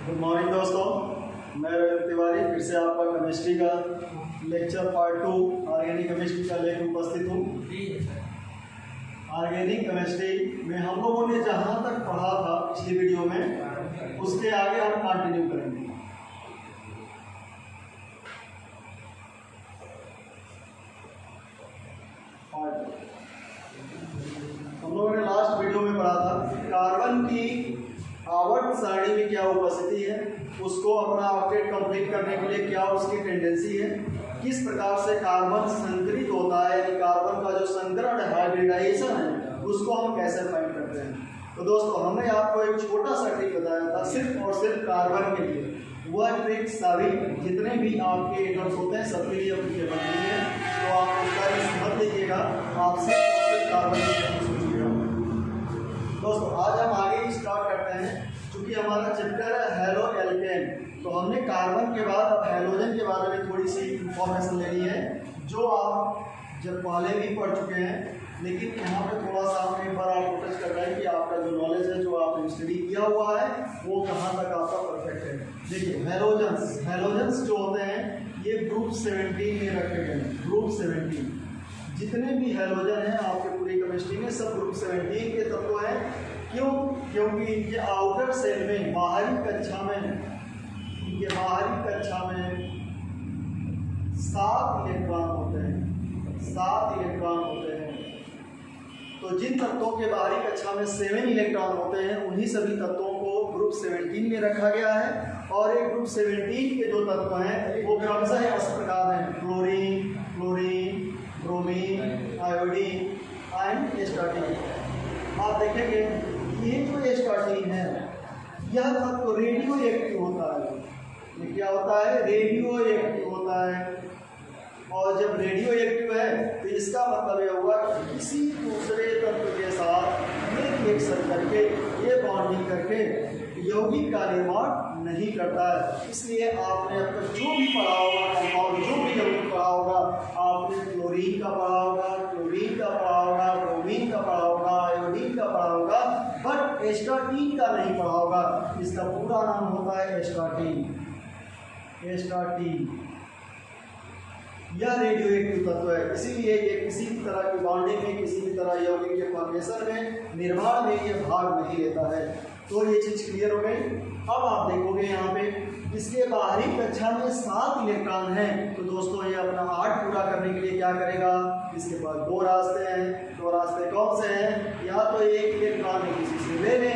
Good morning दोस्तों, मैं रविंद्र तिवारी फिर से आपका केमिस्ट्री का लेक्चर पार्ट 2 ऑर्गेनिक केमिस्ट्री का लेकर उपस्थित हूँ। ऑर्गेनिक केमिस्ट्री में हम लोगों ने जहाँ तक पढ़ा था पिछली वीडियो में, उसके आगे हम कंटिन्यू करेंगे। हम लोगों ने लास्ट वीडियो में पढ़ा था कार्बन की आवर्त सारणी में क्या उपस्थिति है, उसको अपना ऑक्टेट कंप्लीट करने के लिए क्या उसकी टेंडेंसी है, किस प्रकार से कार्बन संकरित होता है, यानी कार्बन का जो संकरण हाइब्रिडाइजेशन है उसको हम कैसे फाइंड करते हैं। तो दोस्तों, हमने आपको एक छोटा सा ट्रिक बताया था सिर्फ और सिर्फ कार्बन के लिए। वह ट्रिक सभी जितने भी आपके एटम्स होते हैं सबके लिए अप्लीकेबल नहीं है, तो आप उसका समझ लीजिएगा। आप सिर्फ कार्बन की सोचिएगा। दोस्तों, आज हम आगे स्टार्ट करते हैं। क्योंकि हमारा चैप्टर है हेलो एल्केन, तो हमने कार्बन के बाद अब हेलोजन के बारे में थोड़ी सी इंफॉर्मेशन लेनी है, जो आप जब पहले भी पढ़ चुके हैं, लेकिन यहाँ पे थोड़ा सा हमने एक बार आपको टच करना है कि आपका जो नॉलेज है, जो आपने स्टडी किया हुआ है, वो कहाँ तक आपका परफेक्ट है। देखिए, हेलोजेंस जो होते हैं ये ग्रुप 17 में रखे गए हैं। ग्रुप 17 जितने भी हेलोजन हैं आपके पूरी केमिस्ट्री में सब ग्रुप 17 के तत्व हैं। क्यों? क्योंकि ये आउटर सेल में बाहरी कक्षा में 7 इलेक्ट्रॉन होते हैं। 7 इलेक्ट्रॉन होते हैं। तो जिन तत्वों के बाहरी कक्षा में 7 इलेक्ट्रॉन होते हैं, उन्हीं सभी तत्वों को ग्रुप 17 में रखा गया है। और एक ग्रुप 17 के जो तत्व हैं वो क्रमशः इस प्रकार हैं: chlorine, bromine, iodine and astatine. आप देखेंगे ये जो एस्टाटीन है यह तत्व रेडियो एक्टिव होता है। ये क्या होता है? रेडियो एक्टिव होता है। और जब रेडियो एक्टिव है तो इसका मतलब यह हुआ कि किसी दूसरे तत्व के साथ ये रिएक्शन करके, ये बॉन्डिंग करके यौगिक का निर्माण नहीं करता है। इसलिए आपने अब तक जो भी पढ़ा होगा कंपाउंड, जो भी यौगिक पढ़ा होगा, आपने क्लोरीन का पढ़ा होगा, क्लोरीन का पढ़ा होगा, ब्रोमीन का पढ़ा होगा, आयोडीन का पढ़ा होगा, बट एस्टाटीन का नहीं पढ़ा होगा। इसका पूरा नाम होता है एस्टाटीन। यह रेडियो एक्टिव तत्व है, इसीलिए ये किसी भी तरह की बॉन्डिंग में, किसी भी तरह यौगिक के फॉर्मेशन में, निर्माण में ये भाग नहीं लेता है। तो ये चीज़ क्लियर हो गई। अब आप देखोगे यहाँ पे इसके बाहरी कक्षा में 7 इलेक्ट्रॉन हैं। तो दोस्तों, ये अपना 8 पूरा करने के लिए क्या करेगा? इसके पास 2 रास्ते हैं। 2 रास्ते कौन से हैं? या तो एक इलेक्ट्रॉन किसी से ले ले,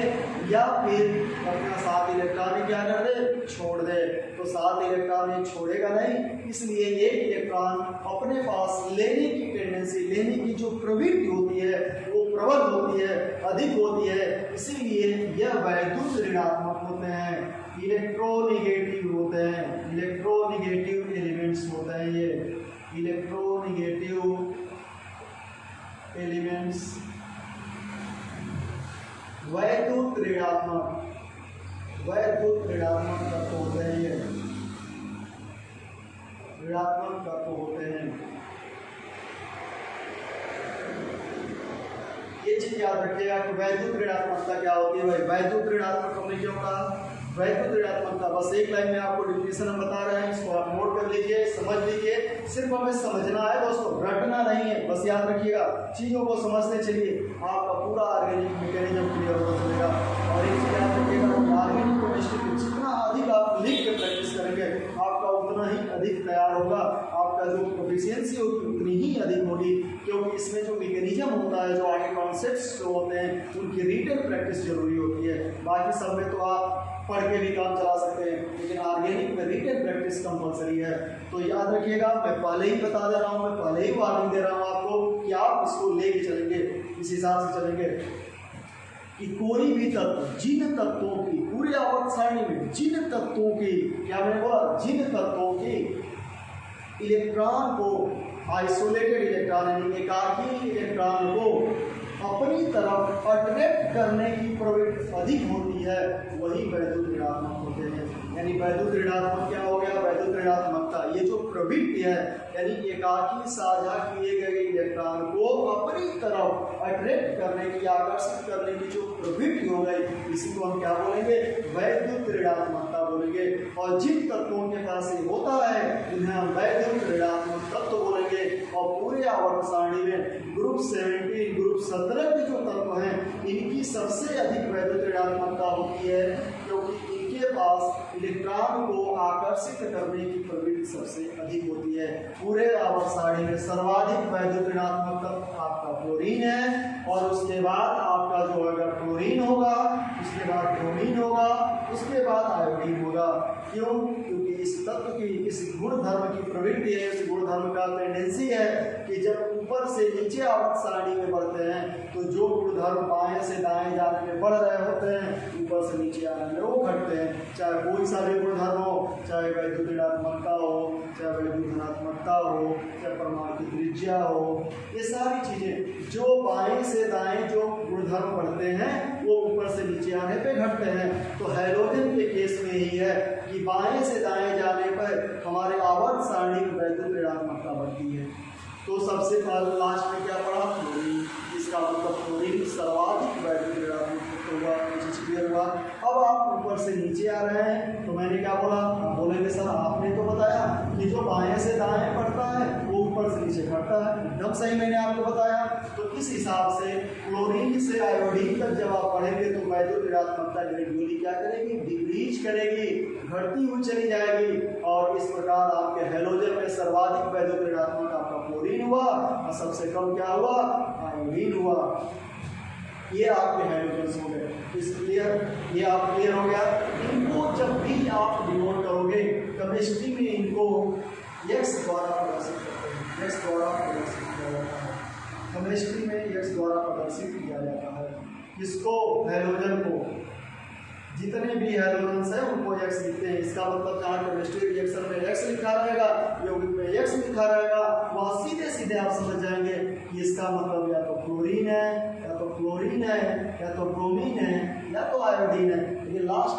या फिर अपना 7 इलेक्ट्रॉन क्या कर दे? छोड़ दे। तो 7 इलेक्ट्रॉन ये छोड़ेगा नहीं, इसलिए एक इलेक्ट्रॉन अपने पास लेने की टेंडेंसी, लेने की जो प्रवृत्ति होती है वो प्रबल होती है, अधिक होती है। इसीलिए यह वैद्युत ऋणात्मक होते हैं, इलेक्ट्रोनिगेटिव होते हैं। इलेक्ट्रोनिगेटिव एलिमेंट्स होते हैं ये, इलेक्ट्रोनिगेटिव एलिमेंट्स। वैद्युत ऋणात्मक तत्व होते हैं ये, ऋणात्मक तत्व होते हैं। ये चीज याद रखिएगा कि वैद्युत ऋणात्मकता क्या होती है। भाई, वैद्युत ऋणात्मक हमने क्यों कहा? वैद्युत ऋणात्मकता बस एक लाइन में आपको डिफिनेशन हम बता रहे हैं, इसको आप नोट कर लीजिए, समझ लीजिए। सिर्फ हमें समझना है दोस्तों, रटना नहीं है। बस याद रखिएगा, चीज़ों को समझते चलिए, आपका पूरा ऑर्गेनिक मैकेनिज्म क्लियर हो चलेगा। और एक चीज याद रखिएगा, ऑर्गेनिक केमिस्ट्री में जितना अधिक आप लिख के प्रैक्टिस करेंगे, आपका उतना ही अधिक तैयार होगा। आपका जो प्रोफिशिएंसी होगी उतनी ही अधिक होगी, क्योंकि इसमें जो मैकेनिज्म होता है, जो आगे कॉन्सेप्ट्स जो होते हैं, उनकी रिटन प्रैक्टिस जरूरी होती है। बाकी सब में तो आप पढ़ के भी काम चला सकते हैं, लेकिन ऑर्गेनिक में रिटन प्रैक्टिस कंपलसरी है। तो याद रखिएगा, मैं पहले ही बता दे रहा हूँ, मैं पहले ही वार्निंग दे रहा हूँ आपको कि आप इसको लेके चलेंगे, इस हिसाब से चलेंगे कि कोई भी तत्व, जिन तत्वों की पूरे आवर्त सारणी में, जिन तत्वों की, क्या मैंने बोला, जिन तत्वों की इलेक्ट्रॉन को, आइसोलेटेड इलेक्ट्रॉन यानी एकाकी इलेक्ट्रॉन को अपनी तरफ अट्रैक्ट करने की प्रवृत्ति अधिक होती है, वही वैद्युत ऋणात्मक होते हैं। यानी वैद्युत ऋणात्मक क्या हो गया? वैद्युत ऋणात्मकता, ये जो प्रवृत्ति है, यानी एकाकी साझा किए गए इलेक्ट्रॉन को अपनी तरफ अट्रैक्ट करने की, आकर्षित करने की जो प्रवृत्ति हो गई, इसी को हम क्या बोलेंगे, वैद्युत ऋणात्मकता बोलेंगे। और जिन तत्वों के पास ये होता है इन्हें हम वैद्युत ऋणात्मक तत्व बोलेंगे। और पूरे आवर्त सारणी में ग्रुप 17, ग्रुप 17 के जो तत्व हैं इनकी सबसे अधिक वैद्युत ऋणात्मकता होती है, क्योंकि इनके पास इलेक्ट्रॉन को आकर्षित करने की प्रवृत्ति सबसे अधिक होती है। पूरे आवर्त सारणी में सर्वाधिक वैद्युत ऋणात्मक तत्व आपका क्लोरीन है, और उसके बाद आपका जो अगर क्लोरीन होगा, उसके बाद ब्रोमीन होगा, उसके बाद आयोडीन होगा। क्यों? क्योंकि इस तत्व की, इस गुण धर्म की प्रवृत्ति है, इस गुण धर्म का टेंडेंसी है कि जब ऊपर से नीचे आवर्त सारणी में बढ़ते हैं तो जो गुण धर्म बाएं से दाएं जाने में बढ़ रहे होते हैं, ऊपर से नीचे आने में वो घटते हैं। चाहे कोई सा भी गुण धर्म हो, चाहे वैद्युत ऋणात्मकता हो, चाहे वैद्युत धनात्मकता हो, चाहे परमाणु की त्रिज्या हो, ये सारी चीजें जो बाएं से दाएं जो गुण धर्म बढ़ते हैं वो ऊपर से नीचे आने पे घटते हैं। तो हैलोजन के केस में ही है कि बाएं से दाएं जाने पर हमारे आवर्त सारणी में वैद्युत ऋणात्मकता बढ़ती है। तो सबसे पहले लास्ट में क्या पढ़ा, क्लोरीन। इसका मतलब क्लोरीन सर्वाधिक वैद्युत ऋणात्मक होगा। क्लियर हुआ? अब आप ऊपर से नीचे आ रहे हैं तो मैंने क्या बोला, आप बोलेंगे सर आपने तो बताया कि जो बाएं से दाएं बढ़ता है वो ऊपर से नीचे घटता है। एकदम सही मैंने आपको बताया। तो इस हिसाब से क्लोरीन से आयोडीन तक जब आप पढ़ेंगे तो वैद्युत ऋणात्मकता ग्रेजुअली क्या करेगी, डिक्रीज करेगी, घटती हुई चली जाएगी। और इस प्रकार आपके हैलोजन में सर्वाधिक वैद्युत ऋणात्मक आपका क्लोरीन हुआ और सबसे कम क्या हुआ, आयोडीन हुआ। ये आपके हैलोजन हो गए। इस क्लियर, ये आप क्लियर हो गया। इनको जब भी आप डिनोट करोगे केमिस्ट्री में इनको x द्वारा प्रदर्शित करते हैं, x द्वारा प्रदर्शित किया जाता है। केमिस्ट्री में x द्वारा प्रदर्शित किया जाता है। इसको हैलोजन को, जितने भी हैलोजेंस हैं उनको x लिखते हैं। इसका मतलब जहाँ केमिस्ट्री रिएक्शन में x लिखा रहेगा, यौगिक में x लिखा रहेगा, वहाँ सीधे सीधे आप समझ जाएंगे कि इसका मतलब या तो क्लोरीन है, या तो क्लोरीन है, या तो ब्रोमीन है, या तो आयोडीन है। ये लास्ट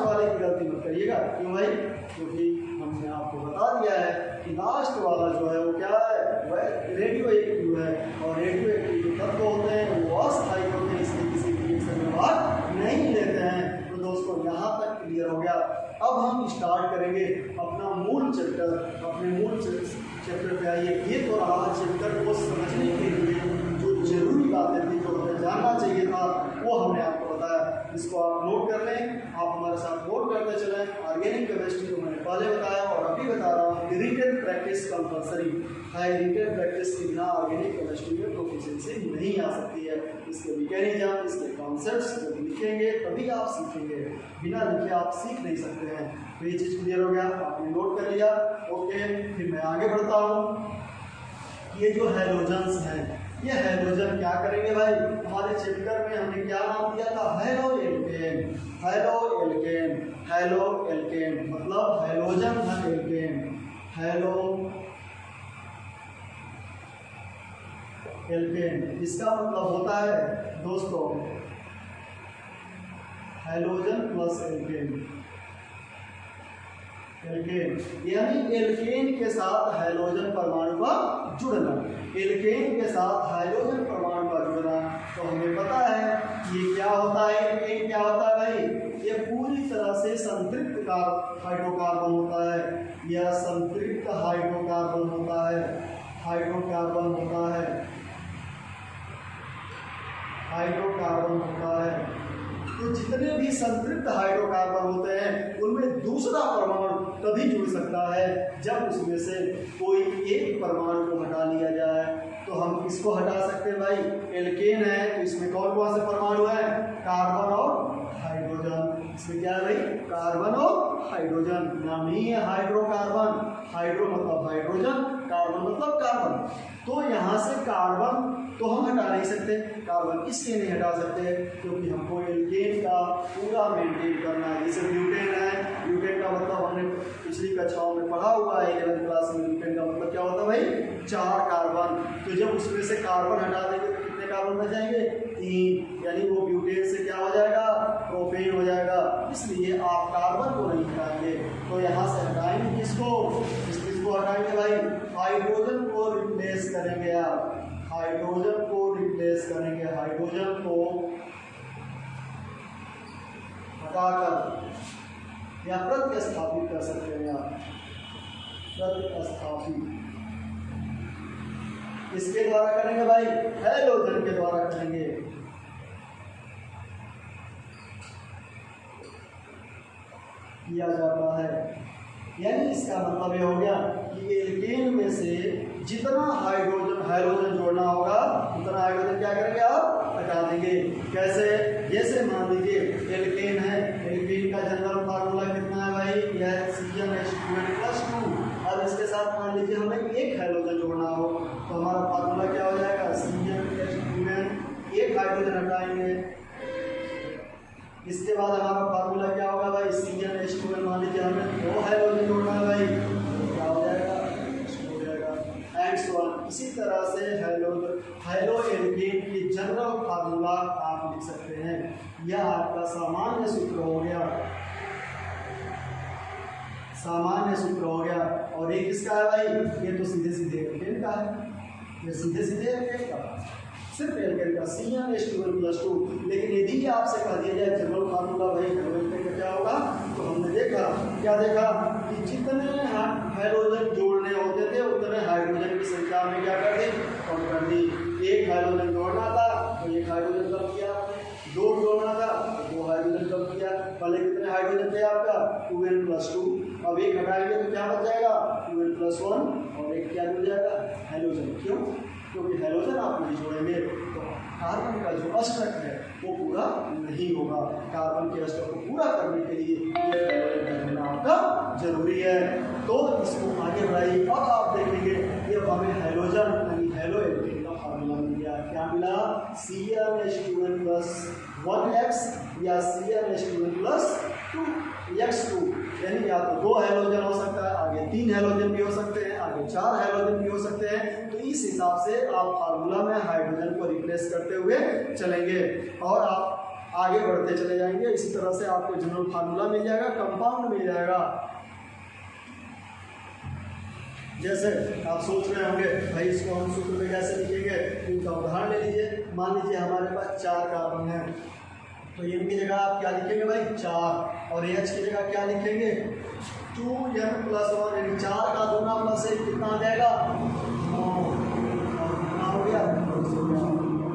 वाले की गलती मत करिएगा। क्यों भाई? क्योंकि हमने आपको बता दिया है कि लास्ट वाला जो है वो क्या है, वह रेडियो एक्टिव है। और रेडियो एक्टिव जो तत्व होते हैं वो अस्थायी होते हैं, इसलिए किसी रिएक्शन में भाग नहीं लेते हैं। तो दोस्तों यहाँ तक क्लियर हो गया। अब हम स्टार्ट करेंगे अपना मूल चैप्टर। अपने मूल चैप्टर पे आइए। ये तो रहा चैप्टर को समझने के लिए जो जरूरी बातें थी, जो हमें जानना चाहिए था, वो हमने आपको बताया। इसको आप नोट कर लें, आप हमारे साथ नोट करते चलें। ऑर्गेनिक केमिस्ट्री को मैंने पहले बताया और अभी बता रहा हूँ, रिटेन प्रैक्टिस कंपलसरी है। रिटेन प्रैक्टिस के बिना ऑर्गेनिक केमिस्ट्री में प्रोफिशिएंसी नहीं आ सकती है। इसके मैकेनिज्म, इसके कॉन्सेप्ट्स जब लिखेंगे तभी आप सीखेंगे, बिना लिखे आप सीख नहीं सकते हैं। तो ये चीज़ क्लियर हो गया, आपने नोट कर लिया। ओके, फिर मैं आगे बढ़ता हूँ। ये जो हैलोजेंस हैं, ये हैलोजन क्या करेंगे भाई, हमारे चैप्टर में हमने क्या नाम दिया था, haloalkane. Haloalkane, haloalkane मतलब हैलोजन धन एल्केन, हैलो एल्केन। इसका मतलब होता है दोस्तों हैलोजन प्लस एल्केन। एल्केन यानी एल्केन के साथ हैलोजन परमाणु का जुड़ना। एल्केन के साथ हाइड्रोजन परमाणु का जुड़ना। तो हमें पता है ये क्या होता है, एल्केन क्या होता है भाई, ये पूरी तरह से संतृप्त हाइड्रोकार्बन होता है। यह संतृप्त हाइड्रोकार्बन होता है, हाइड्रोकार्बन होता है, हाइड्रोकार्बन होता है। तो जितने भी संतृप्त हाइड्रोकार्बन होते हैं उनमें दूसरा परमाणु तभी जुड़ सकता है जब उसमें से कोई एक परमाणु को हटा लिया जाए। तो हम किसको हटा सकते हैं भाई, एल्केन है तो इसमें कौन कौन से परमाणु है, कार्बन और हाइड्रोजन। इसमें क्या है भाई, कार्बन और हाइड्रोजन, नाम ही है हाइड्रोकार्बन। हाइड्रो मतलब हाइड्रोजन, कार्बन मतलब कार्बन। तो यहाँ से कार्बन तो हम हटा नहीं सकते, कार्बन इसलिए नहीं हटा सकते क्योंकि हमको एल्केन का पूरा मेंटेन करना है। जैसे ब्यूटेन है, ब्यूटेन का मतलब हमने पिछली कक्षाओं में पढ़ा हुआ है 11th क्लास में। ब्यूटेन का मतलब क्या होता है भाई, 4 कार्बन। तो जब उसमें से कार्बन हटा देंगे तो कितने कार्बन बच जाएंगे, 3, यानी वो ब्यूटेन से क्या हो जाएगा, प्रोपेन हो जाएगा। इसलिए आप कार्बन को नहीं हटाएंगे। तो यहाँ से हटाएंगे किसको, किसको हटाएंगे भाई? हाइड्रोजन को रिप्लेस करेंगे आप, हाइड्रोजन को रिप्लेस करेंगे, हाइड्रोजन को हटाकर या प्रतिस्थापित कर सकते हैं आप, प्रतिस्थापित इसके द्वारा करेंगे भाई, हैलोजन के द्वारा करेंगे। किया जाता है, यानी इसका मतलब ये हो गया कि एल्केन में से जितना हाइड्रोजन जोड़ना होगा उतना हाइड्रोजन क्या करेंगे आप? हटा देंगे। कैसे? जैसे मान लीजिए एल्केन है, एल्केन का जनरल फार्मूला कितना है भाई? यह CnH2n+2। अब इसके साथ मान लीजिए हमें एक हाइड्रोजन जोड़ना हो तो हमारा फार्मूला क्या हो जाएगा? CnH2n, एक हाइड्रोजन हटाएंगे। इसके बाद हमारा फार्मूला क्या होगा भाई? CnH2n। मान लीजिए हमें दो हाइड्रोजन जोड़ना है भाई, तो क्या हो जाएगा? हो जाएगा एंड सो ऑन। इसी तरह से हेलो एल्केन की जनरल फार्मूला आप लिख सकते हैं। यह आपका सामान्य सूत्र हो गया, सामान्य सूत्र हो गया। और ये किसका है भाई? ये तो सीधे सीधे एल्केन का है, ये सीधे सीधे एल्केन का, सिर्फ एल्केन का CnH2n+2। लेकिन यदि आपसे कह दिया जाए जनरल फार्मूला भाई एल्केन का क्या होगा, तो हमने देखा, क्या देखा कि जितने हाइड्रोजन जोड़ने होते थे उतने हाइड्रोजन की संख्या में क्या कर दी? कम कर दी। एक हाइड्रोजन जोड़ना था तो एक हाइड्रोजन कम किया, दो जोड़ना था तो दो हाइड्रोजन कम किया। पहले कितने हाइड्रोजन थे आपका? 2n+2। अब एक हटाएंगे तो क्या बच जाएगा? 2n+1 और एक क्या मिल जाएगा? हैलोजन। क्यों? क्योंकि हैलोजन आप नहीं जोड़ेंगे तो कार्बन का जो अष्टक है वो पूरा नहीं होगा। कार्बन के अष्टक को पूरा करने के लिए ये हैलोजन होना आपका जरूरी है। तो इसको आगे बढ़ाइए। अब आप देखेंगे ये हमें हैलोजन यानी हेलो एल्केन का फार्मूला मिल गया। क्या मिला? CnH2n+1x या CnH2n+2x2, यानी या तो दो हैलोजन हो सकता है, आगे तीन हैलोजन भी हो सकते हैं, आगे चार हैलोजन भी हो सकते हैं। तो इस हिसाब से आप फार्मूला में हाइड्रोजन को रिप्लेस करते हुए चलेंगे और आप आगे बढ़ते चले जाएंगे। इसी तरह से आपको जनरल फार्मूला मिल जाएगा, कंपाउंड मिल जाएगा। जैसे आप सोच रहे होंगे भाई इसको हम सूत्र में कैसे लिखेंगे, इनका उदाहरण ले लीजिए। मान लीजिए हमारे पास 4 कार्बन है, तो इनकी जगह आप क्या लिखेंगे भाई? 4, और H की जगह क्या लिखेंगे? 2n+1, यानी 4 का 2 प्लस 1 कितना आ जाएगा? 9, और कितना हो गया?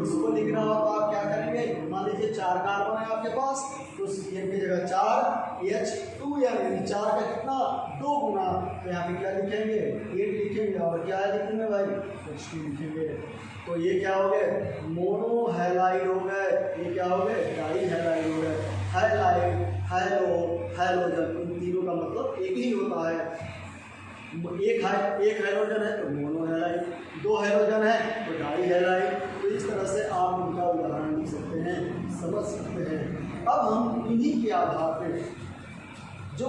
इसको लिखना हो तो आप क्या करेंगे? मान लीजिए 4 कार्बन है आपके पास, तो इनकी जगह 4H2n, यानी 4 का कितना? 2 गुना, तो यहाँ पे क्या लिखेंगे? 8 लिखेंगे। और क्या लिखेंगे भाई? H2 लिखेंगे। तो ये क्या हो गए? मोनो हैलाइड हो गए। ये क्या हो गए? डाई हैलाइड हो गए। हैलाइड, हैलो, हैलोजन, इन तीनों का मतलब एक ही होता है। एक हाइड्रोजन है तो मोनो हैलाइड, 2 हाइड्रोजन है तो डाई हैलाइड। तो इस तरह से आप उनका उदाहरण लिख सकते हैं, समझ सकते हैं। अब हम इन्हीं के आधार पर जो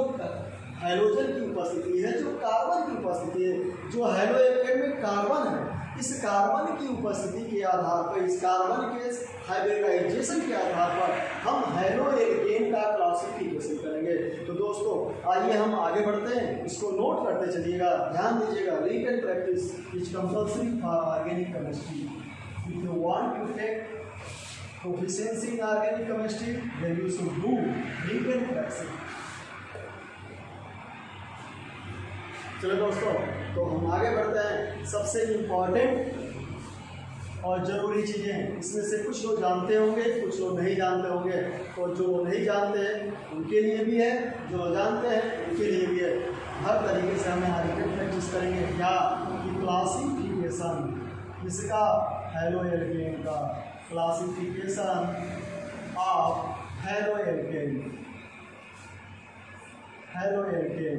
हाइड्रोजन की उपस्थिति है, जो कार्बन की उपस्थिति है, जो हेलो एल्केन में कार्बन है, इस कार्बन की उपस्थिति के आधार पर, इस कार्बन के हाइब्रिडाइजेशन के आधार पर हम हेलो एल्केन का क्लासिफिकेशन करेंगे। तो दोस्तों आइए हम आगे बढ़ते हैं, इसको नोट करते चलिएगा, ध्यान दीजिएगा। Read and practice is compulsory for organic chemistry. If you want to take proficiency in organic chemistry, then you should do read and practice. चलो दोस्तों, तो हम आगे बढ़ते हैं। सबसे इम्पॉर्टेंट और ज़रूरी चीज़ें इसमें से कुछ लोग जानते होंगे, कुछ लोग नहीं जानते होंगे। तो जो नहीं जानते हैं उनके लिए भी है, जो जानते हैं उनके लिए भी है। हर तरीके से हमें आगे प्रैक्टिस करेंगे। क्या कि क्लासिफिकेशन इसका हेलो एल्केन का, classification of halo alkane, halo alkane.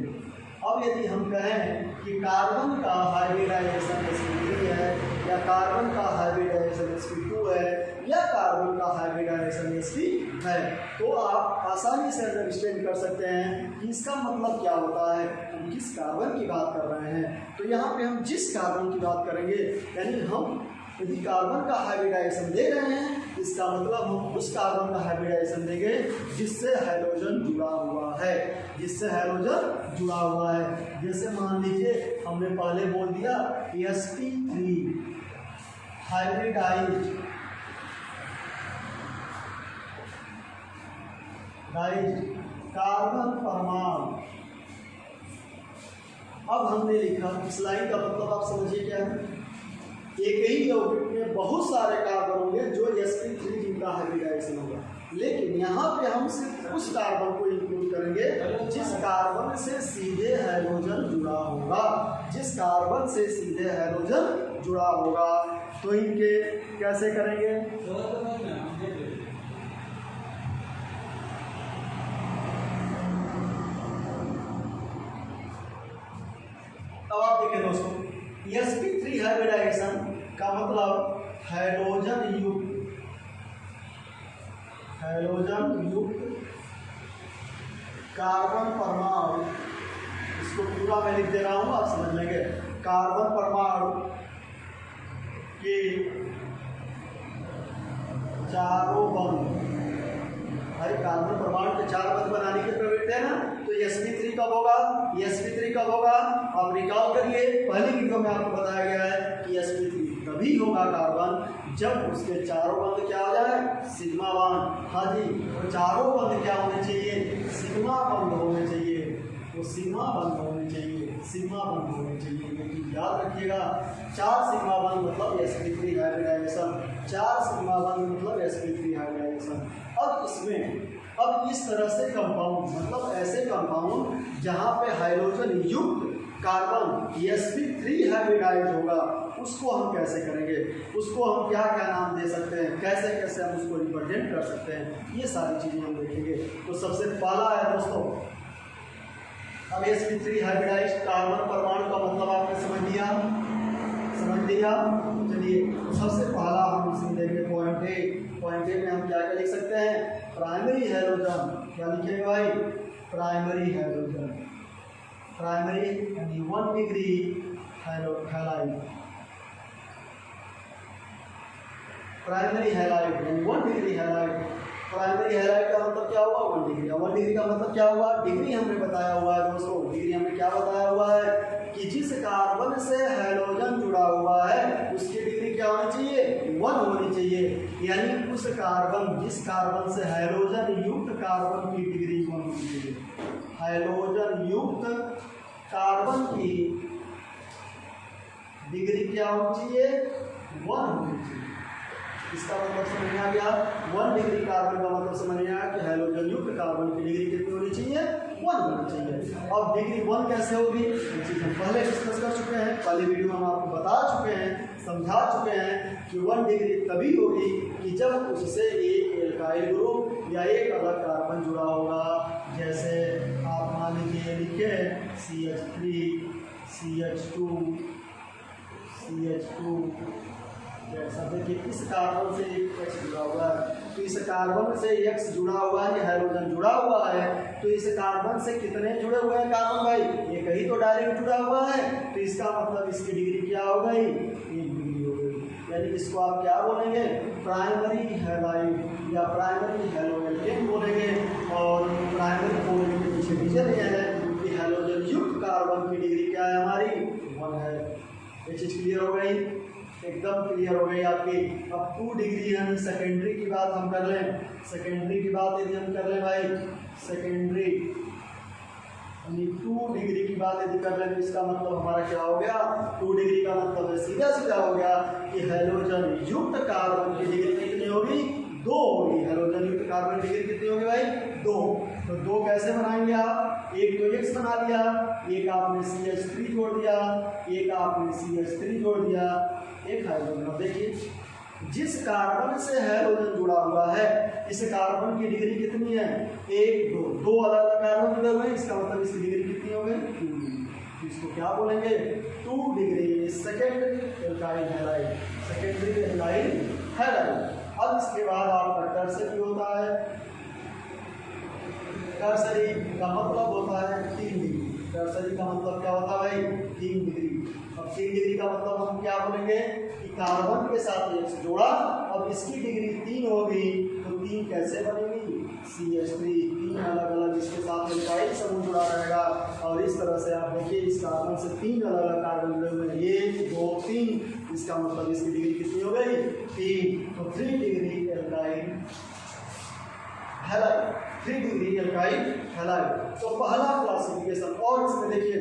अब यदि हम कहें कि कार्बन का हाइब्रिडाइजेशन sp3 है, या कार्बन का हाइब्रिडाइजेशन sp2 है, या कार्बन का हाइब्रिडाइजेशन sp है, तो आप आसानी से अंडरस्टैंड कर सकते हैं कि इसका मतलब क्या होता है, हम किस कार्बन की बात कर रहे हैं। तो यहाँ पे हम जिस कार्बन की बात करेंगे, यानी हम यदि कार्बन का हाइब्रिडाइजेशन दे रहे हैं, इसका मतलब हम उस कार्बन का हाइब्रिडाइजेशन देंगे जिससे हाइड्रोजन जुड़ा हुआ बात है जिससे हाइड्रोजन जुड़ा हुआ है। जैसे मान लीजिए हमने पहले बोल दिया sp3 हाइब्रिडाइज्ड कार्बन परमाणु। अब हमने लिखा, इस लाइन का मतलब आप समझिए क्या है, एक ही यौगिक में बहुत सारे कार्बन होंगे जो sp3 जिनका हाइब्रिडाइजेशन होगा, लेकिन यहाँ पे हम सिर्फ उस कार्बन को इंक्लूड करेंगे जिस कार्बन से सीधे हाइड्रोजन जुड़ा होगा, जिस कार्बन से सीधे हाइड्रोजन जुड़ा होगा। तो इनके कैसे करेंगे, अब आप देखिए दोस्तों, sp3 हाइब्रिडाइजेशन का मतलब हाइड्रोजन युक्त कार्बन परमाणु, इसको पूरा मैं लिख दे रहा हूं, आप समझ लेंगे। कार्बन परमाणु के चारों बंध, भाई कार्बन परमाणु के 4 बंध बनाने की प्रवृत्ति है ना, तो sp3 कब होगा, sp3 कब होगा, आप रिकॉल करिए, पहली वीडियो में आपको बताया गया है कि sp3 तभी होगा कार्बन जब उसके चारों बंध क्या हो जाए, सिग्मा बंध। हाँ जी, तो चारों बंध क्या होने चाहिए, सिग्मा बंध होने चाहिए, वो सिग्मा बंध होने चाहिए, सिग्मा बंध होने चाहिए। लेकिन याद रखिएगा 4 सिग्मा बंध मतलब sp3 हाइब्रिडाइजेशन, 4 सिग्मा बंध मतलब sp3 हाइब्रिडाइजेशन। अब इसमें अब इस तरह से कंपाउंड, मतलब ऐसे कंपाउंड जहाँ पे हाइड्रोजन युक्त कार्बन sp3 हाइब्रिडाइज होगा, उसको हम कैसे करेंगे, उसको हम क्या क्या नाम दे सकते हैं, कैसे कैसे हम उसको रिप्रेजेंट कर सकते हैं, ये सारी चीज़ें हम देखेंगे। तो सबसे पहला है दोस्तों, अब sp3 हाइब्रिडाइज कार्बन परमाणु का मतलब आपने समझ लिया। चलिए सबसे पहला हम इसमें देखेंगे पॉइंट ए में हम क्या क्या लिख सकते हैं, प्राइमरी हाइड्रोजन। क्या लिखेंगे भाई, प्राइमरी हाइड्रोजन, प्राइमरी यानी 1 डिग्री हैलाइड, प्राइमरी हैलाइड यानी 1 डिग्री हैलाइड। प्राइमरी हैलाइड का मतलब क्या हुआ, 1 डिग्री। 1 डिग्री का मतलब क्या हुआ, डिग्री हमने बताया हुआ है दोस्तों, डिग्री हमने क्या बताया हुआ है कि जिस कार्बन से हाइड्रोजन जुड़ा हुआ है उसकी डिग्री क्या होनी चाहिए, 1 होनी चाहिए। यानी उस कार्बन, जिस कार्बन से हाइड्रोजन युक्त कार्बन की डिग्री 1 होनी चाहिए, हाइड्रोजन युक्त कार्बन की डिग्री क्या होनी चाहिए, 1 होनी चाहिए। इसका मतलब समझ में आ गया, 1 डिग्री कार्बन का मतलब समझ में आया कि हाइड्रोजन युक्त कार्बन की डिग्री कितनी होनी चाहिए, 1 होनी चाहिए। अब डिग्री 1 कैसे होगी, ये चीज़ हम पहले डिस्कस कर चुके हैं, पहले वीडियो में हम आपको बता चुके हैं, समझा चुके हैं कि 1 डिग्री तभी होगी कि जब उससे एक एल्काइल ग्रुप या एक अलग कार्बन जुड़ा होगा। जैसे आप मान लीजिए लिखे CH3 CH2 CH2, जैसा देखिए इस कार्बन से एक X जुड़ा हुआ है, तो इस कार्बन से X जुड़ा हुआ है, हाइड्रोजन जुड़ा हुआ है, तो इस कार्बन से कितने जुड़े हुए हैं कार्बन भाई, एक ही तो डायरेक्ट जुड़ा हुआ है, तो इसका मतलब इसकी डिग्री क्या हो गई, 1 डिग्री हो गई। यानी इसको आप क्या बोलेंगे, प्राइमरी हैलाइड या प्राइमरी हैलोएल्केन बोलेंगे। और प्राइमरी बोलने के पीछे रीजन यह है कि हाइड्रोजन युक्त कार्बन की डिग्री क्या है हमारी, 1 है। ये चीज़ क्लियर हो गई, एकदम क्लियर हो गई आपकी। अब 2 डिग्री यानी सेकेंडरी की बात हम कर लें, सेकेंडरी की बात यदि हम कर लें भाई, सेकेंडरी यानी 2 डिग्री की बात यदि कर लें तो इसका मतलब हमारा क्या हो गया, 2 डिग्री का मतलब सीधा सीधा हो गया कि हाइड्रोजन युक्त कार्बन की डिग्री कितनी होगी, 2 होगी। हाइड्रोजन युक्त कार्बन की डिग्री कितनी होगी भाई, 2। तो 2 कैसे बनाएंगे आप, एक तो X बना दिया, एक आपने CH3 जोड़ दिया, एक आपने CH3 जोड़ दिया, एक हाइड्रोजन। देखिए जिस कार्बन से हाइड्रोजन जुड़ा हुआ है इस कार्बन की डिग्री कितनी है, 1 2 अलग अलग कार्बन जुड़े हुए हैं, इसका मतलब इसकी डिग्री कितनी हो गई, 2 डिग्री। इसको क्या बोलेंगे, 2 degree secondary alkyl halide, secondary alkyl halide. अब इसके बाद आपका टर्सरी होता है, टर्सरी का मतलब होता है 3 डिग्री। टर्सरी का मतलब क्या होता है भाई, 3 डिग्री। अब 3 डिग्री का मतलब हम क्या बोलेंगे कि कार्बन के साथ X जोड़ा, अब इसकी डिग्री 3 होगी, तो 3 कैसे बनेगी, CH3 3 अलग अलग इसके साथ इस तरह से आप देखिए इस कार्बन से 3 अलग अलग कार्बन जुड़े हुए हैं, 1 2 3, इसका मतलब इसकी डिग्री कितनी हो गई 3, तो 3 degree alkyl halide, 3 degree alkyl halide. तो पहला क्लासिफिकेशन। और इसमें देखिए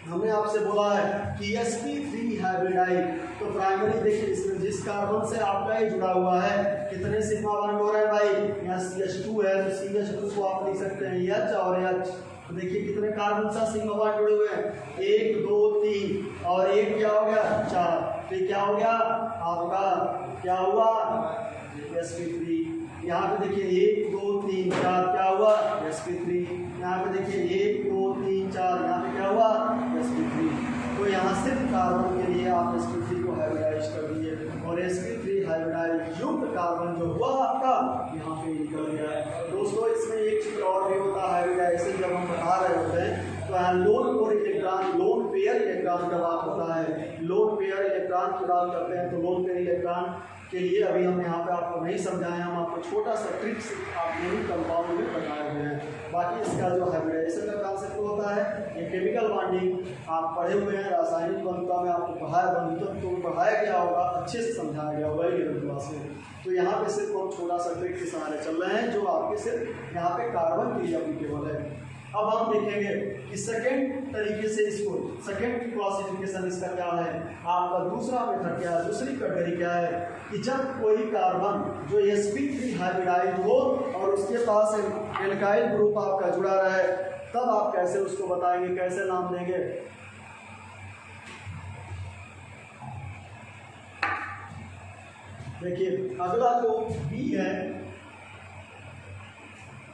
हमने आपसे बोला है कि sp3 हाइब्रिडाइड, तो प्राइमरी देखिए इसमें जिस कार्बन से आपका ये जुड़ा हुआ है कितने सिग्मा बॉन्ड हो रहे हैं भाई, यहाँ CH2 है तो CH2 को आप लिख सकते हैं H और H। तो देखिए कितने कार्बन से सिग्मा बॉन्ड जुड़े हुए हैं, 1 2 3 और एक क्या हो गया 4, तो क्या हो गया आपका क्या हुआ sp3। यहाँ पे देखिए 1 2 3 4 क्या हुआ sp3, यहाँ पे देखिए 1 2 3 4 यहाँ पे क्या हुआ sp3। तो यहाँ सिर्फ कार्बन के लिए आप sp3 को हाइब्रिडाइज कर दिए और sp3 हाइब्रिडाइज युक्त कार्बन जो हुआ आपका यहाँ पे निकल गया है। दोस्तों इसमें एक चीज और भी होता है हाइब्रिडाइजेशन जब हम बता रहे होते हैं तो यहाँ लोन और इलेक्ट्रॉन, लोन पेयर इलेक्ट्रॉन का बात होता है, लोन पेयर इलेक्ट्रॉन की बात करते हैं। तो लोन पेयर इलेक्ट्रॉन के लिए अभी हम यहाँ पे आपको नहीं समझाएं, हम आपको छोटा सा ट्रिक्स आपने ही कंपाउंड में बताए हुए हैं। बाकी इसका जो हाइब्रिडाइजेशन का कॉन्सेप्ट होता है ये केमिकल बॉन्डिंग आप पढ़े हुए हैं, रासायनिक बंधुता में आपको पढ़ाया, बंधुत्व को पढ़ाया गया होगा, अच्छे से समझाया गया होगा ये क्लास में। तो यहाँ पे सिर्फ हम छोटा सा ट्रिक के सहारे चल रहे हैं जो आपके सिर्फ यहाँ पे कार्बन के लिए एप्लीकेबल है। अब हम देखेंगे कि सेकेंड तरीके से इसको, सेकेंड क्लासिफिकेशन इसका क्या है, आपका दूसरा मेथड क्या है, दूसरी कैटेगरी क्या है कि जब कोई कार्बन जो sp3 हाइब्रिडाइड हो और उसके पास एल्काइल ग्रुप आपका जुड़ा रहे, तब आप कैसे उसको बताएंगे, कैसे नाम देंगे। देखिए अगला जो B है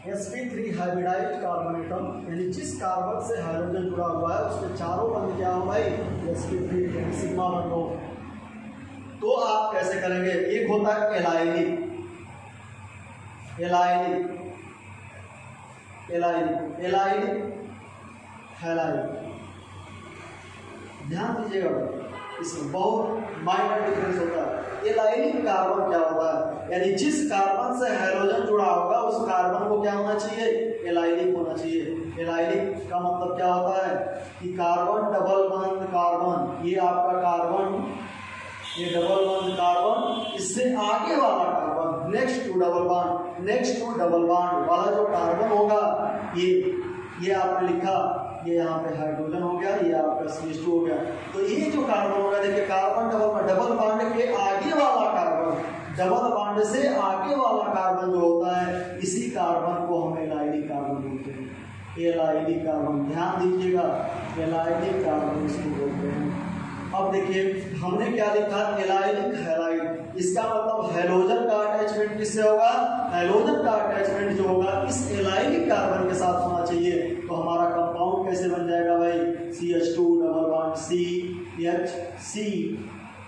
sp3 हाइब्रिडाइड कार्बन एटम, यानी जिस कार्बन से हाइड्रोजन जुड़ा हुआ है उसके चारों बंद क्या हो भाई sp3 सिग्मा बंद हो। तो आप कैसे करेंगे, एक होता है allylic, allylic allylic allylic halide. ध्यान दीजिएगा इसमें बहुत माइनर डिफरेंस होता है। एलाइलिक कार्बन क्या होता है, यानी जिस कार्बन से हाइड्रोजन जुड़ा होगा उस कार्बन को क्या होना चाहिए एलाइलिक होना चाहिए। एलाइलिक का मतलब क्या होता है कि कार्बन डबल बंद कार्बन, ये आपका कार्बन, ये डबल बंद कार्बन, इससे आगे वाला carbon next to double bond, next to double bond वाला जो कार्बन होगा ये आपने लिखा, ये यहाँ पे हाइड्रोजन हो गया, ये आपका CH2 हो गया। तो ये जो कार्बन होगा देखिए कार्बन डबल बॉन्ड के आगे वाला कार्बन, डबल बॉन्ड से आगे वाला कार्बन जो होता है इसी कार्बन को हम एलाइलिक कार्बन बोलते हैं। एलाइलिक कार्बन, ध्यान दीजिएगा एलाइलिक कार्बन इसको बोलते हैं। अब देखिए हमने क्या लिखा एलाइलिक हैलाइड, इसका मतलब हैलोजन का अटैचमेंट किससे होगा, हैलोजन का अटैचमेंट जो होगा इस एलाइलिक कार्बन के साथ होना चाहिए। तो हमारा कंपाउंड कैसे बन जाएगा भाई CH2 डबल बॉन्ड CH,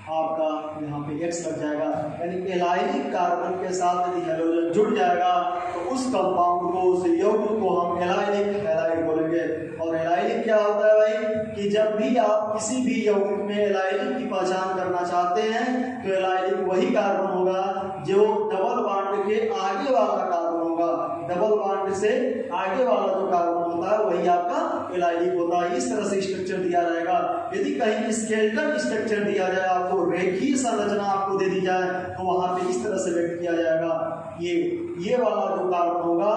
आपका यहाँ पे X लग जाएगा, यानी एलाइलिक कार्बन के साथ यदि हैलोजन जुड़ जाएगा तो उस कंपाउंड को, उस यौगिक को हम एलाइलिक हैलाइड बोलेंगे। और एलाइलिक क्या होता है भाई कि जब भी आप किसी भी यौगिक में एलाइलिक की पहचान करना चाहते हैं तो एलाइलिक वही कार्बन होगा जो डबल बॉन्ड के आगे वाला कार्बन होगा, डबल बॉन्ड से आगे वाला जो कार्बन होता है वही आपका एलाइलिक होता है। इस तरह से स्ट्रक्चर दिया रहेगा। यदि कहीं स्केलेटल स्ट्रक्चर दिया जाए, आपको रेखीय संरचना आपको दे दी जाए तो वहां पे इस तरह से व्यक्त किया जाएगा, ये वाला जो कार्बन होगा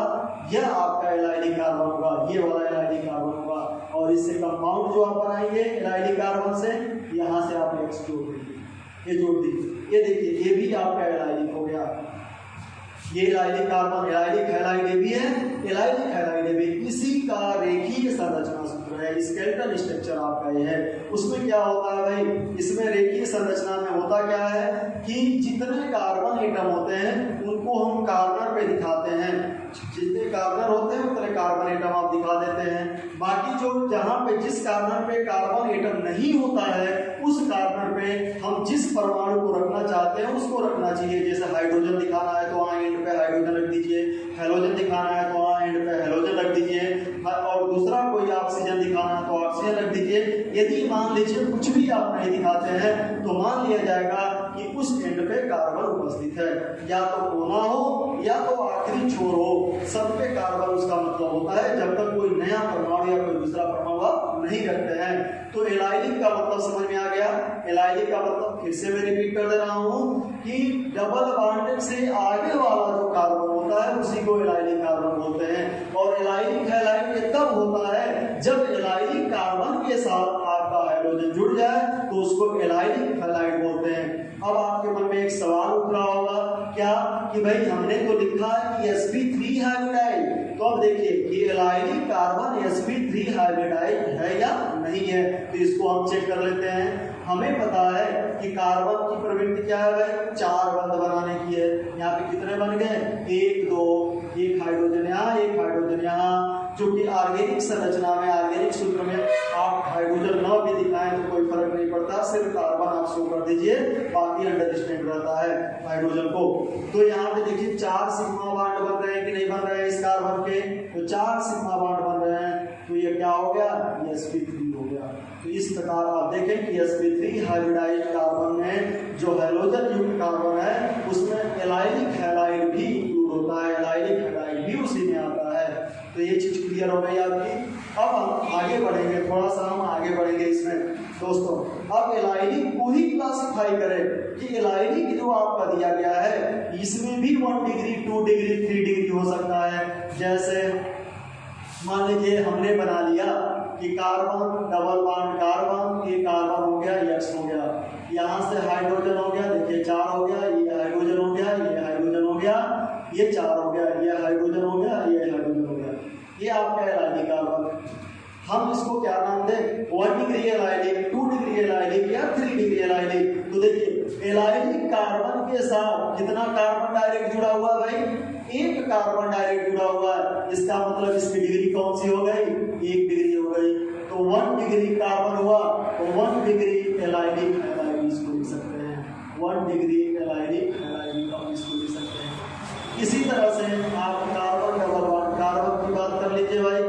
यह आपका एलाइलिक कार्बन होगा, ये वाला एलाइलिक कार्बन होगा। और इससे कंपाउंड जो आप बनाएंगे एलाइलिक कार्बन से, यहाँ से आप X जोड़ दीजिए, ये जोड़ दीजिए, ये देखिए ये भी आपका एलाइलिक हो गया। ये एलाइलिक कार्बन एलाइलिक हैलाइड भी है, एलाइलिक हैलाइड भी इसी का रेखीय संरचना सूत्र है, स्केलेटल स्ट्रक्चर आपका ये है। उसमें क्या होता है भाई, इसमें रेखीय संरचना में होता क्या है कि जितने कार्बन एटम होते हैं उनको हम कार्बन पे दिखाते हैं, जितने कार्बन होते हैं उतने कार्बन एटम आप दिखा देते हैं। बाकी जो जहाँ पे जिस कार्बन पे कार्बन एटम नहीं होता है उस कार्बन पे हम जिस परमाणु को रखना चाहते हैं उसको रखना चाहिए। जैसे हाइड्रोजन दिखाना है तो वहाँ एंड पे हाइड्रोजन रख दीजिए, हेलोजन दिखाना है तो वहाँ एंड पे हेलोजन रख दीजिए, और दूसरा कोई ऑक्सीजन दिखाना है तो ऑक्सीजन रख दीजिए। यदि मान लीजिए कुछ भी आप नहीं दिखाते हैं तो मान लिया जाएगा कि उस एंड पे कार्बन उपस्थित है, या तो कोना हो या तो आखिरी छोर हो, सब पे कार्बन उसका मतलब होता है जब तक कोई नया परमाणु या कोई दूसरा परमाणु आप नहीं रखते हैं। तो एलाइलिक का मतलब समझ में आ गया। एलाइलिक का मतलब फिर से मैं रिपीट कर दे रहा हूं कि डबल बॉन्ड से आगे वाला जो कार्बन होता है उसी को एलाइलिक कार्बन बोलते हैं। और एलाइलिक हैलाइड ये तब होता है जब एलाइलिक कार्बन के साथ आपका हाइड्रोजन जुड़ जाए तो उसको एलाइलिक हैलाइड बोलते हैं। अब आपके मन में एक सवाल उठ रहा होगा, क्या कि भाई हमने तो लिखा है कि sp3 हाइब्रिडाइड, तो अब देखिए कि एलाइलिक कार्बन sp3 हाइब्रिडाइड है या नहीं है, तो इसको हम चेक कर लेते हैं। हमें पता है कि कार्बन की प्रवृत्ति क्या है भाई, 4 बंध बनाने की है। यहाँ पे कितने बन गए, 1 2, एक हाइड्रोजन यहाँ, एक हाइड्रोजन यहाँ, जो कि ऑर्गेनिक संरचना में, ऑर्गेनिक सूत्र में आप हाइड्रोजन न भी दिखाएं तो कोई फर्क नहीं पड़ता, सिर्फ कार्बन आप शो कर दीजिए, बाकी अंडरस्टैंड रहता है हाइड्रोजन को। तो यहाँ पे देखिए 4 सिग्मा बॉन्ड बन रहे हैं कि नहीं बन रहे हैं इस कार्बन के, तो 4 सिग्मा बॉन्ड बन रहे हैं, तो ये क्या हो गया, ये sp3 हो गया। तो इस प्रकार आप देखें कि sp3 हाइब्रिडाइज्ड कार्बन में जो हैलोजन युक्त कार्बन है उसमें एलाइलिक हैलाइड भी इंक्लूड होता है, एलाइलिक हैलाइड भी उसी में आता है। तो ये चीज क्लियर हो गई आपकी। अब हम आगे बढ़ेंगे, थोड़ा सा हम आगे बढ़ेंगे इसमें दोस्तों। अब एलाइलिक को ही क्लासिफाई करें कि एलाइलिक जो आपका दिया गया है इसमें भी 1 डिग्री 2 डिग्री 3 डिग्री हो सकता है। जैसे मान लीजिए हमने बना लिया कि कार्बन डबल बॉन्ड कार्बन, ये कार्बन हो गया, X हो गया, यहाँ से हाइड्रोजन हो गया, देखिए 4 हो गया, ये हाइड्रोजन हो गया, ये हाइड्रोजन हो गया, ये 4 हो गया, ये हाइड्रोजन हो गया, ये हाइड्रोजन हो गया, ये आपका एलाइलिक कार्बन। हम इसको क्या नाम दें, 1 डिग्री एलाइलिक, 2 डिग्री एलाइलिक या 3 डिग्री एलाइलिक। तो देखिए एलाइलिक कार्बन के साथ कितना कार्बन डायरेक्ट जुड़ा हुआ है भाई, 1 कार्बन डायरेक्ट जुड़ा हुआ है, इसका मतलब इसकी डिग्री कौन सी हो गई, 1 डिग्री हो गई। तो 1 डिग्री कार्बन हुआ, तो 1 डिग्री एलाइलिक हैलाइड इसको लिख सकते हैं, 1 डिग्री एलाइलिक हैलाइड हम इसको लिख सकते हैं। इसी तरह से आप कार्बन डबल बॉन्ड कार्बन की बात कर लीजिए भाई,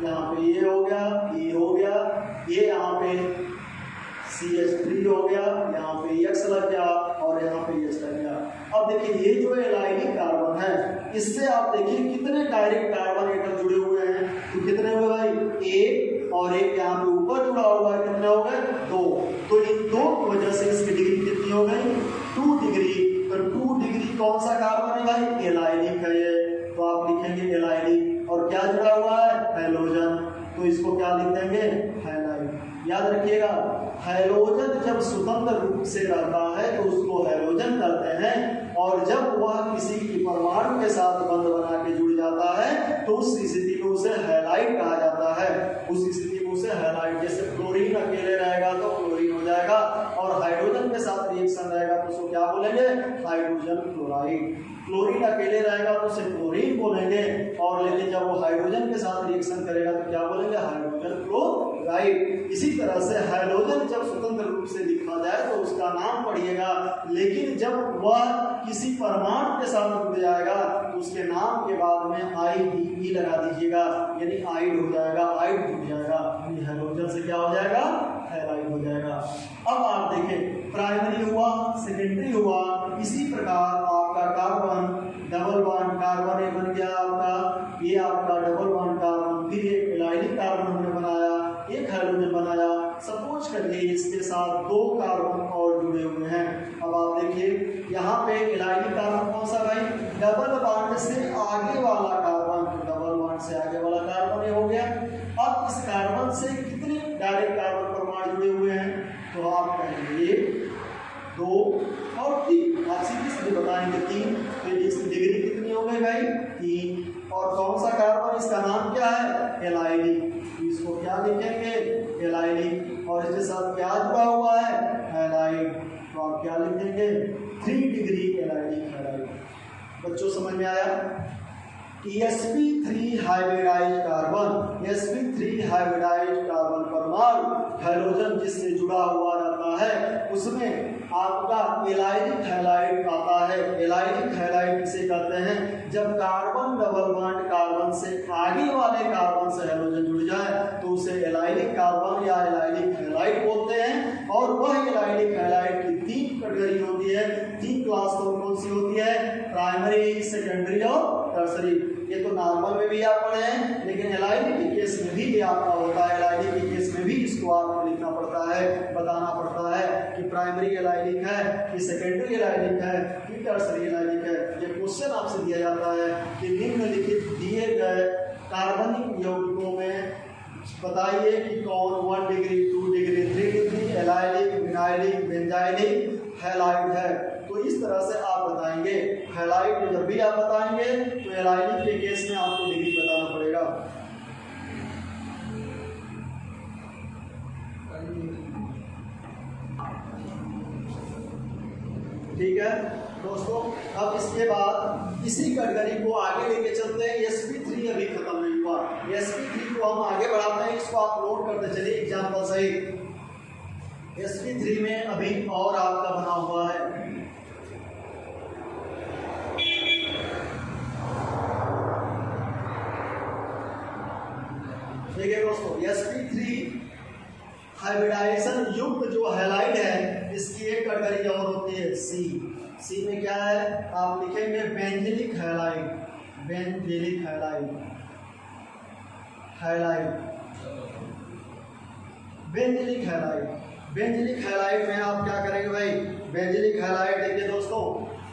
यहाँ पे ये हो गया, ये हो गया, ये यहाँ पे CH3 हो गया, यहाँ पे X लग गया और यहाँ पे H लग गया। अब देखिए ये जो एलाइलिक कार्बन है इससे आप देखिए कितने डायरेक्ट कार्बन एटम जुड़े हुए हैं, तो कितने हुए भाई, 1 और 1 यहाँ पे ऊपर जुड़ा हुआ है, कितने हो गए, 2। तो इन 2 की वजह से इसकी डिग्री कितनी हो गई, 2 डिग्री। तो 2 डिग्री कौन सा कार्बन है भाई, एलाइलिक है ये, तो आप लिखेंगे एलाइलिक। और क्या जुड़ा हुआ है, हैलोजन, तो इसको क्या लिख देंगे, हैलाइड। याद रखिएगा हैलोजन जब स्वतंत्र रूप से रहता है तो उसको हैलोजन कहते हैं, और जब वह किसी की परमाणु के साथ बंध बना के जुड़ जाता है तो उस स्थिति में उसे हैलाइड कहा जाता है। उस स्थिति में उसे हैलाइड, जैसे क्लोरीन अकेले रहेगा तो क्लोरीन हो जाएगा, और हाइड्रोजन के साथ रिएक्शन रहेगा तो उसको क्या बोलेंगे, हाइड्रोजन क्लोराइड। क्लोरीन अकेले रहेगा तो उसे क्लोरीन बोलेंगे, और लेकिन जब वो हाइड्रोजन के साथ रिएक्शन करेगा तो क्या बोलेंगे, हाइड्रोजन क्लोराइड। इसी तरह से हाइड्रोजन जब स्वतंत्र रूप से लिखा जाए तो उसका नाम पढ़िएगा, लेकिन जब वह किसी परमाणु के साथ जुड़ जाएगा तो उसके नाम के बाद में IDE लगा दीजिएगा, यानी आइड हो जाएगा, आइड जुड़ जाएगा, हाइड्रोजन से क्या हो जाएगा, हैलाइड हो जाएगा। अब आप देखें प्राइमरी हुआ, सेकेंडरी हुआ, इसी प्रकार आपका कार्बन डबल बॉन्ड कार्बन बन गया आपका, ये आपका डबल बॉन्ड कार्बन, फिर ये एलाइलिक कार्बन हमने बनाया, एक हाइड्रोजन बनाया। सपोज करिए इसके साथ 2 कार्बन और जुड़े हुए हैं। अब आप देखिए यहाँ पे एलाइलिक कार्बन कौन सा भाई, डबल बॉन्ड से आगे वाला कार्बन, डबल बॉन्ड से आगे वाला कार्बन ये हो गया। अब इस कार्बन से कितने डायरेक्ट कार्बन परमाणु जुड़े हुए हैं, तो आप कहेंगे 1 2 और 3, आप सीधे सीधे बताएंगे 3। तो इसकी डिग्री कितनी हो गई भाई, 3। और कौन सा कार्बन, इसका नाम क्या है, एलाइलिक, इसको क्या लिखेंगे, एलाइलिक। और इसके साथ क्या जुड़ा हुआ है, हैलाइड, तो आप क्या लिखेंगे, 3 डिग्री एलाइलिक हैलाइड। बच्चों समझ में आया कि sp3 hybridised carbon, sp3 hybridised carbon परमाणु हैलोजन जिससे जुड़ा हुआ रहता है उसमें आपका एलाइलिक हैलाइड आता है। एलाइलिक हैलाइड किसे कहते हैं, जब कार्बन डबल बॉन्ड कार्बन से आगे वाले कार्बन से हैलोजन जुड़ जाए तो उसे एलाइलिक कार्बन या एलाइलिक हैलाइड बोलते हैं। और वह एलाइलिक हैलाइड की 3 कैटेगरी होती है, 3 क्लास कौन सी होती है, प्राइमरी, सेकेंडरी और टर्सरी। ये तो नॉर्मल में भी आप पढ़े हैं, लेकिन कि सेकेंडरी एलाइलिक है कि टर्सरी एलाइलिक है। ये क्वेश्चन आपसे दिया जाता है कि निम्नलिखित दिए गए कार्बनिक यौगिकों में बताइए कि कौन 1 degree 2 degree 3 degree allylic, vinylic, benzylic, halide है। तो इस तरह से आप बताएंगे। हैलाइड को जब भी आप बताएंगे तो एलाइलिक के केस में आपको डिग्री बताना पड़ेगा। ठीक है दोस्तों, अब इसके बाद इसी कैटेगरी को आगे लेके चलते हैं। sp3 अभी खत्म नहीं हुआ, sp3 को हम आगे बढ़ाते हैं। इसको आप नोट करते चलिए एग्जाम्पल सहित। sp3 में अभी और आपका बना हुआ है। ठीक है दोस्तों, sp3 हाइब्रिडाइजेशन युक्त जो हैलाइड है इसकी एक कैटेगरी और होती है सी में क्या है आप लिखेंगे benzylic halide, benzylic halide, benzylic halide. Benzylic halide में आप क्या करेंगे भाई, बेंजिलिक हैलाइड देखिए दोस्तों,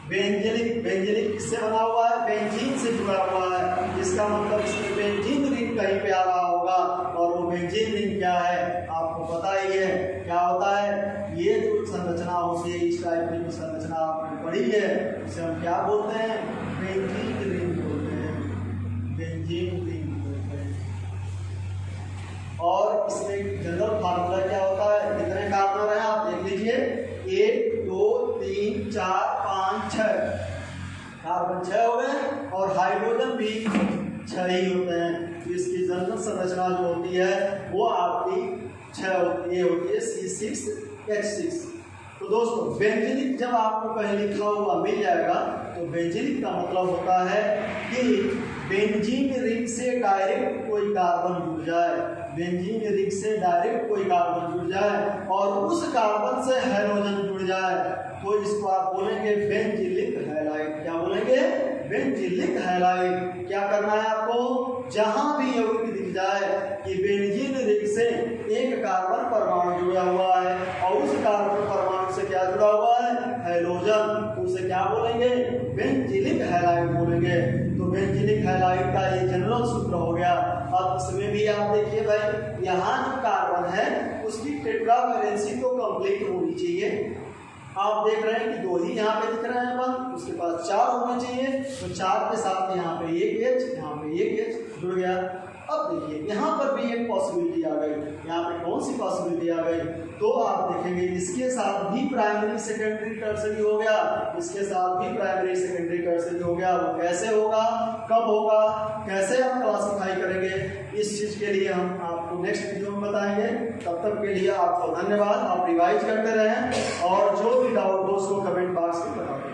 बेंजिलिक किससे बना हुआ है, बेंजीन से जुड़ा हुआ है। इसका मतलब इसमें बेंजीन रिंग कहीं पे आ रहा होगा, और वो बेंजीन रिंग क्या है आपको पता ही है क्या होता है। ये जो संरचना होती है, इस टाइप की जो संरचना आपने पढ़ी है, इसे हम क्या बोलते हैं, बेंजीन रिंग बोलते हैं, बेंजीन रिंग बोलते हैं। और इसमें जनरल फार्मूला क्या होता है, कितने कार्बन है आप देख लीजिए, 1 2 3 4 5 6 कार्बन 6 हो गए, और हाइड्रोजन भी 6 ही होते हैं। तो इसकी जनरल संरचना जो होती है वो आपकी 6 होती है, C6H6। तो दोस्तों बेंजिलिक जब आपको कहीं लिखा हुआ मिल जाएगा तो बेंजिलिक का मतलब होता है कि बेंजीन रिंग से डायरेक्ट कोई कार्बन जुड़ जाए, बेंजीन रिंग से डायरेक्ट कोई कार्बन जुड़ जाए और उस कार्बन से हाइड्रोजन जुड़ जाए, तो इसको आप बोलेंगे बेंजिलिक हैलाइड। क्या बोलेंगे, बेंजिलिक हैलाइड। क्या करना है आपको, जहां भी यौगिक दिख जाए कि बेंजीन रिंग से एक कार्बन परमाणु जुड़ा हुआ है और उस कार्बन परमाणु से क्या जुड़ा हुआ है, हाइड्रोजन, उसे क्या बोलेंगे, बेंजिलिक हैलाइड बोलेंगे। तो बेंजिलिक हैलाइड का ये जनरल सूत्र हो गया। अब इसमें भी आप देखिए भाई, यहाँ जो कार्बन है उसकी टेट्रा वैलेंसी तो कंप्लीट होनी चाहिए। आप देख रहे हैं कि 2 ही यहाँ पे दिख रहे हैं बस, उसके पास 4 होने चाहिए, तो 4 के साथ यहाँ पे 1 H, यहाँ पे 1 H जुड़ गया। अब देखिए यहाँ पर भी एक पॉसिबिलिटी आ गई, यहाँ पे कौन सी पॉसिबिलिटी आ गई, तो आप देखेंगे इसके साथ भी प्राइमरी सेकेंडरी टर्सरी हो गया, इसके साथ भी प्राइमरी सेकेंडरी टर्सरी हो गया। वो कैसे होगा, कब होगा, कैसे हम क्लासिफाई करेंगे, इस चीज के लिए हम आपको नेक्स्ट वीडियो में बताएंगे। तब तक के लिए आपको धन्यवाद। आप रिवाइज करते रहें और जो भी डाउट हो उसको कमेंट बॉक्स में बताएं।